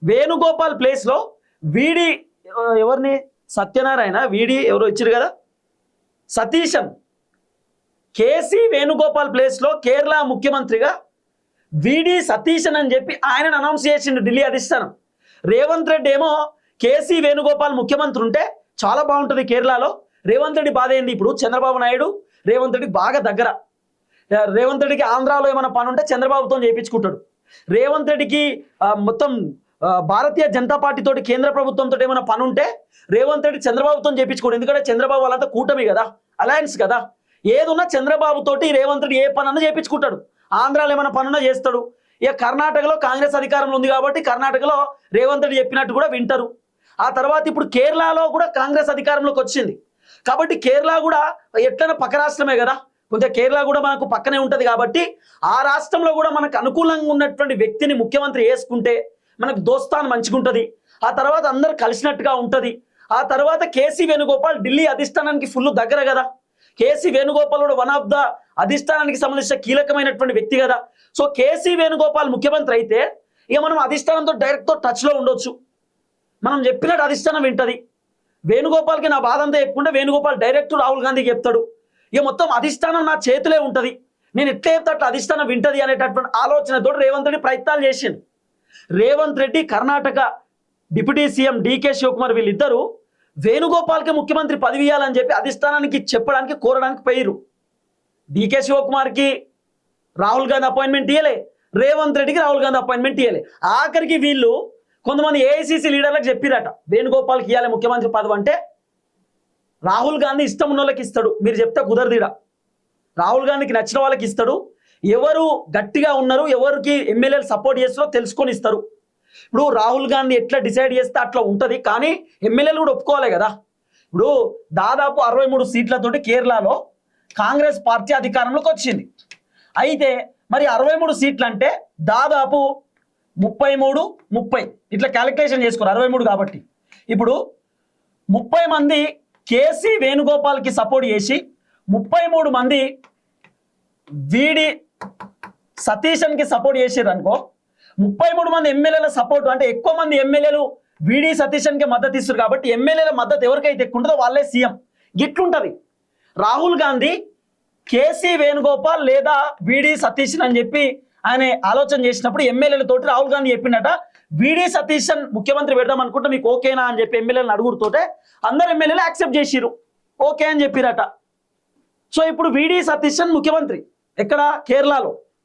వేణుగోపాల్ ప్లేస్లో వీడి ఎవరిని సత్యనారాయణ వీడి ఎవరో ఇచ్చారు కదా సతీశన్ కేసీ వేణుగోపాల్ ప్లేస్లో కేరళ ముఖ్యమంత్రిగా వీడి సతీశన్ అని చెప్పి ఆయనను అనౌన్స్ చేసిండు ఢిల్లీ అధిష్టానం. రేవంత్ రెడ్డి ఏమో కేసీ వేణుగోపాల్ ముఖ్యమంత్రి ఉంటే చాలా బాగుంటుంది కేరళలో. రేవంత్ రెడ్డి బాధ ఏంది? ఇప్పుడు చంద్రబాబు నాయుడు రేవంత్ రెడ్డికి బాగా దగ్గర. రేవంత్ రెడ్డికి ఆంధ్రాలో ఏమైనా పని ఉంటే చంద్రబాబుతో చేయించుకుంటాడు. రేవంత్ రెడ్డికి మొత్తం భారతీయ జనతా పార్టీ తోటి కేంద్ర ప్రభుత్వంతో ఏమైనా పని ఉంటే రేవంత్ రెడ్డి చంద్రబాబుతో చేయించుకోడు. ఎందుకంటే చంద్రబాబు వాళ్ళంతా కూటమి కదా, అలయన్స్ కదా. ఏదున్నా చంద్రబాబు తోటి రేవంత్ రెడ్డి ఏ పనన్నా చేయించుకుంటాడు. ఆంధ్రాలో ఏమైనా పనున్నా చేస్తాడు. ఇక కర్ణాటకలో కాంగ్రెస్ అధికారంలో ఉంది కాబట్టి కర్ణాటకలో రేవంత్ రెడ్డి చెప్పినట్టు కూడా వింటారు. ఆ తర్వాత ఇప్పుడు కేరళలో కూడా కాంగ్రెస్ అధికారంలోకి వచ్చింది కాబట్టి కేరళ కూడా ఎట్లైనా పక్క రాష్ట్రమే కదా, కొంచెం కేరళ కూడా మనకు పక్కనే ఉంటుంది కాబట్టి ఆ రాష్ట్రంలో కూడా మనకు అనుకూలంగా ఉన్నటువంటి వ్యక్తిని ముఖ్యమంత్రి వేసుకుంటే మనకు దోస్తాను మంచిగా ఉంటుంది. ఆ తర్వాత అందరు కలిసినట్టుగా ఉంటుంది. ఆ తర్వాత కేసీ వేణుగోపాల్ ఢిల్లీ అధిష్టానానికి ఫుల్ దగ్గర కదా. కేసీ వేణుగోపాల్ కూడా వన్ ఆఫ్ ద అధిష్టానానికి సంబంధించిన కీలకమైనటువంటి వ్యక్తి కదా. సో కేసీ వేణుగోపాల్ ముఖ్యమంత్రి అయితే ఇక మనం అధిష్టానంతో డైరెక్ట్తో టచ్లో ఉండొచ్చు. మనం చెప్పినట్టు అధిష్టానం వింటది. వేణుగోపాల్కి నా బాధ అంతా చెప్పుకుంటే వేణుగోపాల్ డైరెక్ట్ రాహుల్ గాంధీకి చెప్తాడు. ఇక మొత్తం అధిష్టానం నా చేతిలో ఉంటుంది, నేను ఎట్లా చెప్తే అట్లా అధిష్టానం వింటది అనేటటువంటి ఆలోచనతో రేవంత్ రెడ్డి ప్రయత్నాలు చేసిండు. రేవంత్ రెడ్డి కర్ణాటక డిప్యూటీ సీఎం డీకే శివకుమార్ వీళ్ళిద్దరూ వేణుగోపాల్కి ముఖ్యమంత్రి పదవి ఇవ్వాలని చెప్పి అధిష్టానానికి చెప్పడానికి కోరడానికి పోయిరు. డీకే శివకుమార్కి రాహుల్ గాంధీ అపాయింట్మెంట్ ఇవ్వలే, రేవంత్ రెడ్డికి రాహుల్ గాంధీ అపాయింట్మెంట్ ఇవ్వలే. ఆఖరికి వీళ్ళు కొంతమంది ఏఐసీసీ లీడర్లకు చెప్పిరట వేణుగోపాల్కి ఇవ్వాలి ముఖ్యమంత్రి పదవి అంటే రాహుల్ గాంధీ ఇష్టం ఉన్న వాళ్ళకి ఇస్తాడు, మీరు చెప్తే కుదరదిడా. రాహుల్ గాంధీకి నచ్చిన వాళ్ళకి ఇస్తాడు. ఎవరు గట్టిగా ఉన్నారు, ఎవరికి ఎమ్మెల్యేలు సపోర్ట్ చేస్తారో తెలుసుకొని ఇస్తారు. ఇప్పుడు రాహుల్ గాంధీ ఎట్లా డిసైడ్ చేస్తే అట్లా ఉంటుంది, కానీ ఎమ్మెల్యేలు కూడా ఒప్పుకోవాలి కదా. ఇప్పుడు దాదాపు 63 సీట్లతోటి కేరళలో కాంగ్రెస్ పార్టీ అధికారంలోకి వచ్చింది. అయితే మరి 63 సీట్లు అంటే దాదాపు 33-30 ఇట్లా క్యాలిక్యులేషన్ చేసుకోరు, 63 కాబట్టి. ఇప్పుడు 30 మంది కేసీ వేణుగోపాల్కి సపోర్ట్ చేసి 33 మంది వీడి సతీశన్కి సపోర్ట్ చేసారు అనుకో, 33 మంది ఎమ్మెల్యేల సపోర్ట్ అంటే ఎక్కువ మంది ఎమ్మెల్యేలు వీడి సతీశన్కి మద్దతు ఇస్తారు కాబట్టి ఎమ్మెల్యేల మద్దతు ఎవరికైతే ఎక్కువ ఉంటుందో వాళ్ళే సీఎం. గిట్లుంటుంది. రాహుల్ గాంధీ కేసీ వేణుగోపాల్ లేదా వీడి సతీశన్ అని చెప్పి ఆయన ఆలోచన చేసినప్పుడు ఎమ్మెల్యేలతోటి రాహుల్ గాంధీ చెప్పిండట వీడి సతీశన్ ముఖ్యమంత్రి పెడదాం అనుకుంటే మీకు ఓకేనా అని చెప్పి ఎమ్మెల్యేలను అడుగుతుంటే అందరు ఎమ్మెల్యేలు యాక్సెప్ట్ చేసిరు, ఓకే అని చెప్పిరట. సో ఇప్పుడు వీడి సతీశన్ ముఖ్యమంత్రి ఎక్కడ? కేరళలో.